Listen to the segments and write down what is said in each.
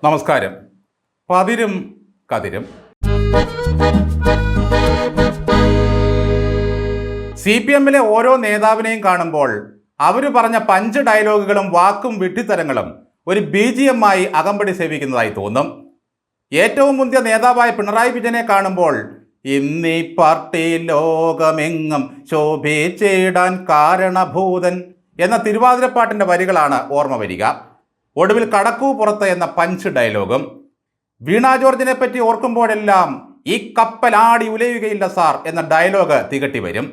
നമസ്കാരം. പതിരും കതിരും. CPM-ലെ ഓരോ നേതാവിനെയും കാണുമ്പോൾ അവർ പറഞ്ഞ പഞ്ച് ഡയലോഗുകളും വാക്കും വിഡ്ഢിത്തരങ്ങളും ഒരു BGM ആയി അകമ്പടി സേവിക്കുന്നതായി തോന്നും. ഏറ്റവും മുന്തിയ നേതാവായ പിണറായി വിജയനെ കാണുമ്പോൾ ഇന്നീ പാർട്ടി ലോകമെങ്ങും ശോഭിച്ചിടാൻ കാരണഭൂതൻ എന്ന തിരുവാതിരപ്പാട്ടിൻ്റെ വരികളാണ് ഓർമ്മ വരിക. ഒടുവിൽ കടക്കൂ പുറത്ത് എന്ന പഞ്ച് ഡയലോഗും. വീണ ജോർജിനെ പറ്റി ഓർക്കുമ്പോഴെല്ലാം ഈ കപ്പൽ ആടി ഉലയുകയില്ല സാർ എന്ന ഡയലോഗ് തികട്ടി വരും.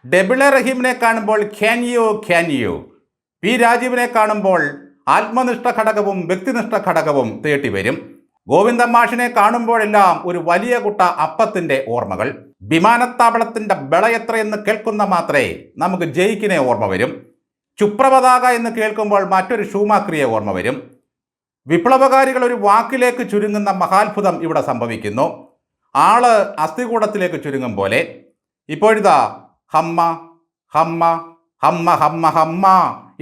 ഡെബിളെ റഹീമിനെ കാണുമ്പോൾ ക്യാൻ യു. പി രാജീവിനെ കാണുമ്പോൾ ആത്മനിഷ്ഠ ഘടകവും വ്യക്തിനിഷ്ഠ ഘടകവും തേട്ടി വരും. ഗോവിന്ദമാഷിനെ കാണുമ്പോഴെല്ലാം ഒരു വലിയ കുട്ട അപ്പത്തിൻ്റെ ഓർമ്മകൾ. വിമാനത്താവളത്തിൻ്റെ ബളയത്രയെന്ന് കേൾക്കുന്ന മാത്രമേ നമുക്ക് ജയിക്കിനെ ഓർമ്മ വരും. ചുപ്രപതാക എന്ന് കേൾക്കുമ്പോൾ മറ്റൊരു ഷൂമാക്രിയെ ഓർമ്മ വരും. വിപ്ലവകാരികൾ ഒരു വാക്കിലേക്ക് ചുരുങ്ങുന്ന മഹാത്ഭുതം ഇവിടെ സംഭവിക്കുന്നു. ആള് അസ്ഥികൂടത്തിലേക്ക് ചുരുങ്ങും പോലെ. ഇപ്പോഴിതാ ഹമ്മ ഹമ്മ ഹമ്മ ഹമ്മ ഹമ്മ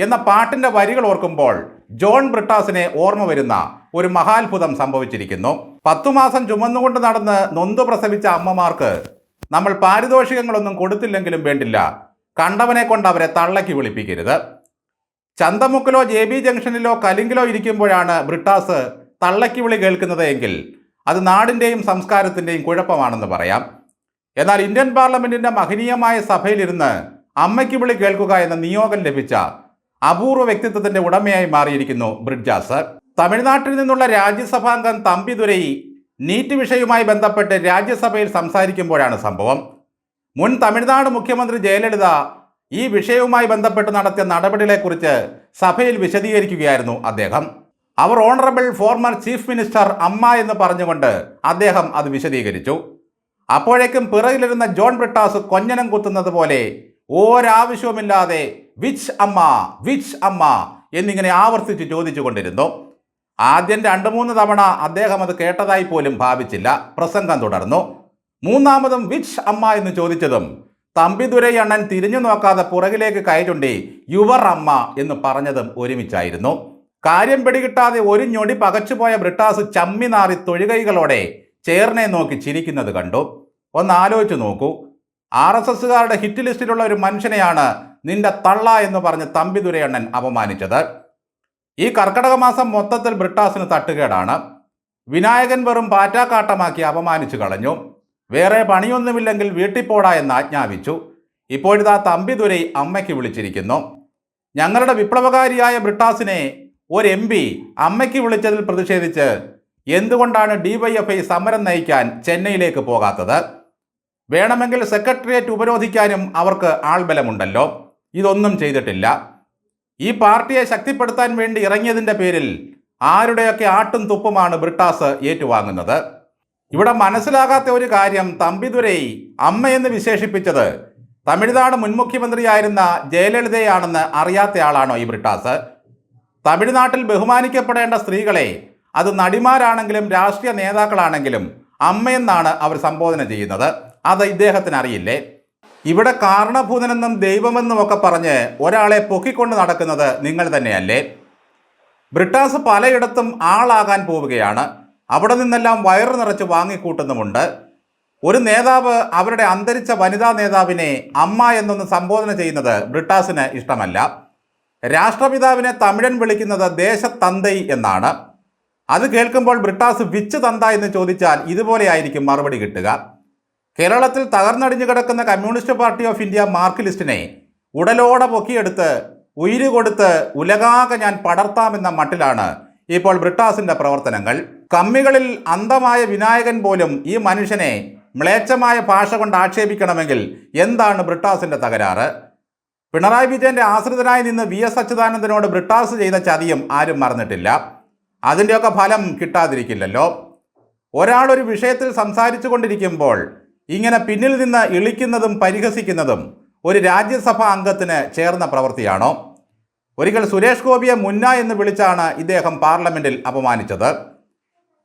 എന്ന പാട്ടിൻ്റെ വരികൾ ഓർക്കുമ്പോൾ ജോൺ ബ്രിട്ടാസിനെ ഓർമ്മ വരുന്ന ഒരു മഹാത്ഭുതം സംഭവിച്ചിരിക്കുന്നു. 10 മാസം ചുമന്നുകൊണ്ട് നടന്ന് നൊന്തു പ്രസവിച്ച അമ്മമാർക്ക് നമ്മൾ പാരിതോഷികങ്ങളൊന്നും കൊടുത്തില്ലെങ്കിലും വേണ്ടില്ല, കണ്ടവനെ കൊണ്ട് അവരെ തള്ളക്കി വിളിപ്പിക്കരുത്. ചന്തമുക്കിലോ JB ജംഗ്ഷനിലോ കലിങ്കിലോ ഇരിക്കുമ്പോഴാണ് ബ്രിട്ടാസ് തള്ളക്കി വിളി കേൾക്കുന്നത് എങ്കിൽ അത് നാടിൻ്റെയും സംസ്കാരത്തിൻ്റെയും കുഴപ്പമാണെന്ന് പറയാം. എന്നാൽ ഇന്ത്യൻ പാർലമെൻറ്റിൻ്റെ മഹനീയമായ സഭയിലിരുന്ന് അമ്മയ്ക്ക് വിളി കേൾക്കുക എന്ന നിയോഗം ലഭിച്ച അപൂർവ വ്യക്തിത്വത്തിൻ്റെ ഉടമയായി മാറിയിരിക്കുന്നു ബ്രിഡ്ജാസ്. തമിഴ്നാട്ടിൽ നിന്നുള്ള രാജ്യസഭാംഗം തമ്പിദുരൈ നീറ്റ് വിഷയവുമായി ബന്ധപ്പെട്ട് രാജ്യസഭയിൽ സംസാരിക്കുമ്പോഴാണ് സംഭവം. മുൻ തമിഴ്നാട് മുഖ്യമന്ത്രി ജയലളിത ഈ വിഷയവുമായി ബന്ധപ്പെട്ട് നടത്തിയ നടപടികളെക്കുറിച്ച് സഭയിൽ വിശദീകരിക്കുകയായിരുന്നു അദ്ദേഹം. അവർ ഓണറബിൾ ഫോർമർ ചീഫ് മിനിസ്റ്റർ അമ്മ എന്ന് പറഞ്ഞുകൊണ്ട് അദ്ദേഹം അത് വിശദീകരിച്ചു. അപ്പോഴേക്കും പിറകിലിരുന്ന ജോൺ ബ്രിട്ടാസ് കൊഞ്ഞനം കുത്തുന്നത് പോലെ ഒരാവശ്യവുമില്ലാതെ വിച്ച് അമ്മ എന്നിങ്ങനെ ആവർത്തിച്ച് ചോദിച്ചു കൊണ്ടിരുന്നു. ആദ്യം 2-3 തവണ അദ്ദേഹം അത് കേട്ടതായി പോലും ഭാവിച്ചില്ല. പ്രസംഗം തുടർന്നു. മൂന്നാമതും വിച്ച് അമ്മ എന്ന് ചോദിച്ചതും തമ്പിദുരൈ അണ്ണൻ തിരിഞ്ഞു നോക്കാതെ പുറകിലേക്ക് കൈചൂണ്ടി യുവർ അമ്മ എന്ന് പറഞ്ഞതും ഒരുമിച്ചായിരുന്നു. കാര്യം പിടികിട്ടാതെ ഒരു ഞൊടി പകച്ചുപോയ ബ്രിട്ടാസ് ചമ്മി നാറി തൊഴുകൈകളോടെ ചേർനെ നോക്കി ചിരിക്കുന്നത് കണ്ടു. ഒന്ന് ആലോചിച്ച് നോക്കൂ. RSSകാരുടെ ഹിറ്റ് ലിസ്റ്റിലുള്ള ഒരു മനുഷ്യനെയാണ് നിന്റെ തള്ള എന്ന് പറഞ്ഞ് തമ്പിദുരൈ അണ്ണൻ അപമാനിച്ചത്. ഈ കർക്കടക മാസം മൊത്തത്തിൽ ബ്രിട്ടാസിന് തട്ടുകേടാണ്. വിനായകൻ വെറും പാറ്റാക്കാട്ടമാക്കി അപമാനിച്ചു കളഞ്ഞു. വേറെ പണിയൊന്നുമില്ലെങ്കിൽ വീട്ടിൽ പോടാ എന്ന് ആജ്ഞാപിച്ചു. ഇപ്പോഴിതാ തമ്പിദുരൈ അമ്മയ്ക്ക് വിളിച്ചിരിക്കുന്നു. ഞങ്ങളുടെ വിപ്ലവകാരിയായ ബ്രിട്ടാസിനെ ഒരു MP അമ്മയ്ക്ക് വിളിച്ചതിൽ പ്രതിഷേധിച്ച് എന്തുകൊണ്ടാണ് DYFI സമരം നയിക്കാൻ ചെന്നൈയിലേക്ക് പോകാത്തത്? വേണമെങ്കിൽ സെക്രട്ടേറിയറ്റ് ഉപരോധിക്കാനും അവർക്ക് ആൾബലമുണ്ടല്ലോ. ഇതൊന്നും ചെയ്തിട്ടില്ല. ഈ പാർട്ടിയെ ശക്തിപ്പെടുത്താൻ വേണ്ടി ഇറങ്ങിയതിൻ്റെ പേരിൽ ആരുടെയൊക്കെ ആട്ടും തുപ്പുമാണ് ബ്രിട്ടാസ് ഏറ്റുവാങ്ങുന്നത്. ഇവിടെ മനസ്സിലാകാത്ത ഒരു കാര്യം, തമ്പിദുരൈ അമ്മയെന്ന് വിശേഷിപ്പിച്ചത് തമിഴ്നാട് മുൻ മുഖ്യമന്ത്രിയായിരുന്ന ജയലളിതയാണെന്ന് അറിയാത്തയാളാണോ ഈ ബ്രിട്ടാസ്? തമിഴ്നാട്ടിൽ ബഹുമാനിക്കപ്പെടേണ്ട സ്ത്രീകളെ, അത് നടിമാരാണെങ്കിലും രാഷ്ട്രീയ നേതാക്കളാണെങ്കിലും അമ്മയെന്നാണ് അവർ സംബോധന ചെയ്യുന്നത്. അത് ഇദ്ദേഹത്തിന് അറിയില്ലേ? ഇവിടെ കാരണഭൂതനെന്നും ദൈവമെന്നും ഒക്കെ പറഞ്ഞ് ഒരാളെ പൊക്കിക്കൊണ്ട് നടക്കുന്നത് നിങ്ങൾ തന്നെയല്ലേ? ബ്രിട്ടാസ് പലയിടത്തും ആളാകാൻ പോവുകയാണ്. അവിടെ നിന്നെല്ലാം വയറു നിറച്ച് വാങ്ങിക്കൂട്ടുന്നുമുണ്ട്. ഒരു നേതാവ് അവരുടെ അന്തരിച്ച വനിതാ നേതാവിനെ അമ്മ എന്നൊന്ന് സംബോധന ചെയ്യുന്നത് ബ്രിട്ടാസിന് ഇഷ്ടമല്ല. രാഷ്ട്രപിതാവിനെ തമിഴൻ വിളിക്കുന്നത് ദേശത്തന്തൈ എന്നാണ്. അത് കേൾക്കുമ്പോൾ ബ്രിട്ടാസ് വിച്ച് തന്ത എന്ന് ചോദിച്ചാൽ ഇതുപോലെയായിരിക്കും മറുപടി കിട്ടുക. കേരളത്തിൽ തകർന്നടിഞ്ഞു കിടക്കുന്ന communist party of India mark ലിസ്റ്റിനെ ഉടലോടെ പൊക്കിയെടുത്ത് ഉയിര് കൊടുത്ത് ഉലകാകെ ഞാൻ പടർത്താമെന്ന മട്ടിലാണ് ഇപ്പോൾ ബ്രിട്ടാസിൻ്റെ പ്രവർത്തനങ്ങൾ. കമ്മികളിൽ അന്ധമായ വിനായകൻ പോലും ഈ മനുഷ്യനെ മ്ലേച്ഛമായ ഭാഷ കൊണ്ട് ആക്ഷേപിക്കണമെങ്കിൽ എന്താണ് ബ്രിട്ടാസിൻ്റെ തകരാറ്? പിണറായി വിജയൻ്റെ ആശ്രിതനായി നിന്ന് VS അച്യുതാനന്ദനോട് ബ്രിട്ടാസ് ചെയ്ത ചതിയും ആരും മറന്നിട്ടില്ല. അതിൻ്റെയൊക്കെ ഫലം കിട്ടാതിരിക്കില്ലല്ലോ. ഒരാളൊരു വിഷയത്തിൽ സംസാരിച്ചു കൊണ്ടിരിക്കുമ്പോൾ ഇങ്ങനെ പിന്നിൽ നിന്ന് ഇളിക്കുന്നതും പരിഹസിക്കുന്നതും ഒരു രാജ്യസഭാ അംഗത്തിന് ചേർന്ന പ്രവൃത്തിയാണോ? ഒരിക്കൽ സുരേഷ് ഗോപിയെ മുന്ന എന്ന് വിളിച്ചാണ് ഇദ്ദേഹം പാർലമെൻറ്റിൽ അപമാനിച്ചത്.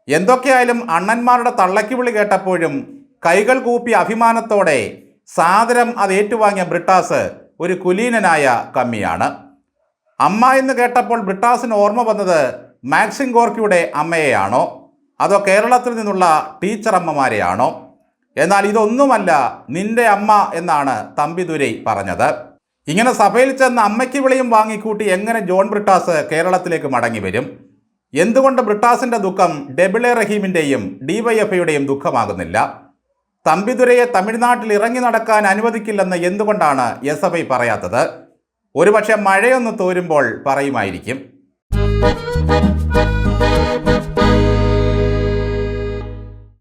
എന്തൊക്കെയായാലും അണ്ണന്മാരുടെ തള്ളക്കി വിളി കേട്ടപ്പോഴും കൈകൾ കൂപ്പി അഭിമാനത്തോടെ സാദരം അത് ഏറ്റുവാങ്ങിയ ബ്രിട്ടാസ് ഒരു കുലീനനായ കമ്മിയാണ്. അമ്മ എന്ന് കേട്ടപ്പോൾ ബ്രിട്ടാസിന് ഓർമ്മ വന്നത് മാക്സിം ഗോർക്കിയുടെ അമ്മയെയാണോ അതോ കേരളത്തിൽ നിന്നുള്ള ടീച്ചറമ്മമാരെയാണോ? എന്നാൽ ഇതൊന്നുമല്ല നിന്റെ അമ്മ എന്നാണ് തമ്പിദുരൈ പറഞ്ഞത്. ഇങ്ങനെ സഭയിൽ ചെന്ന് അമ്മയ്ക്ക് വിളിയും വാങ്ങിക്കൂട്ടി എങ്ങനെ ജോൺ ബ്രിട്ടാസ് കേരളത്തിലേക്ക് മടങ്ങി വരും? എന്തുകൊണ്ട് ബ്രിട്ടാസിന്റെ ദുഃഖം ഡെബിളെ റഹീമിൻ്റെയും ഡിവൈഎഫ്ഐയുടെയും ദുഃഖമാകുന്നില്ല? തമ്പിദുരൈയെ തമിഴ്നാട്ടിൽ ഇറങ്ങി നടക്കാൻ അനുവദിക്കില്ലെന്ന് എന്തുകൊണ്ടാണ് എസ്.എഫ്.ഐ പറയാത്തത്? ഒരുപക്ഷെ മഴയൊന്ന് തോരുമ്പോൾ പറയുമായിരിക്കും.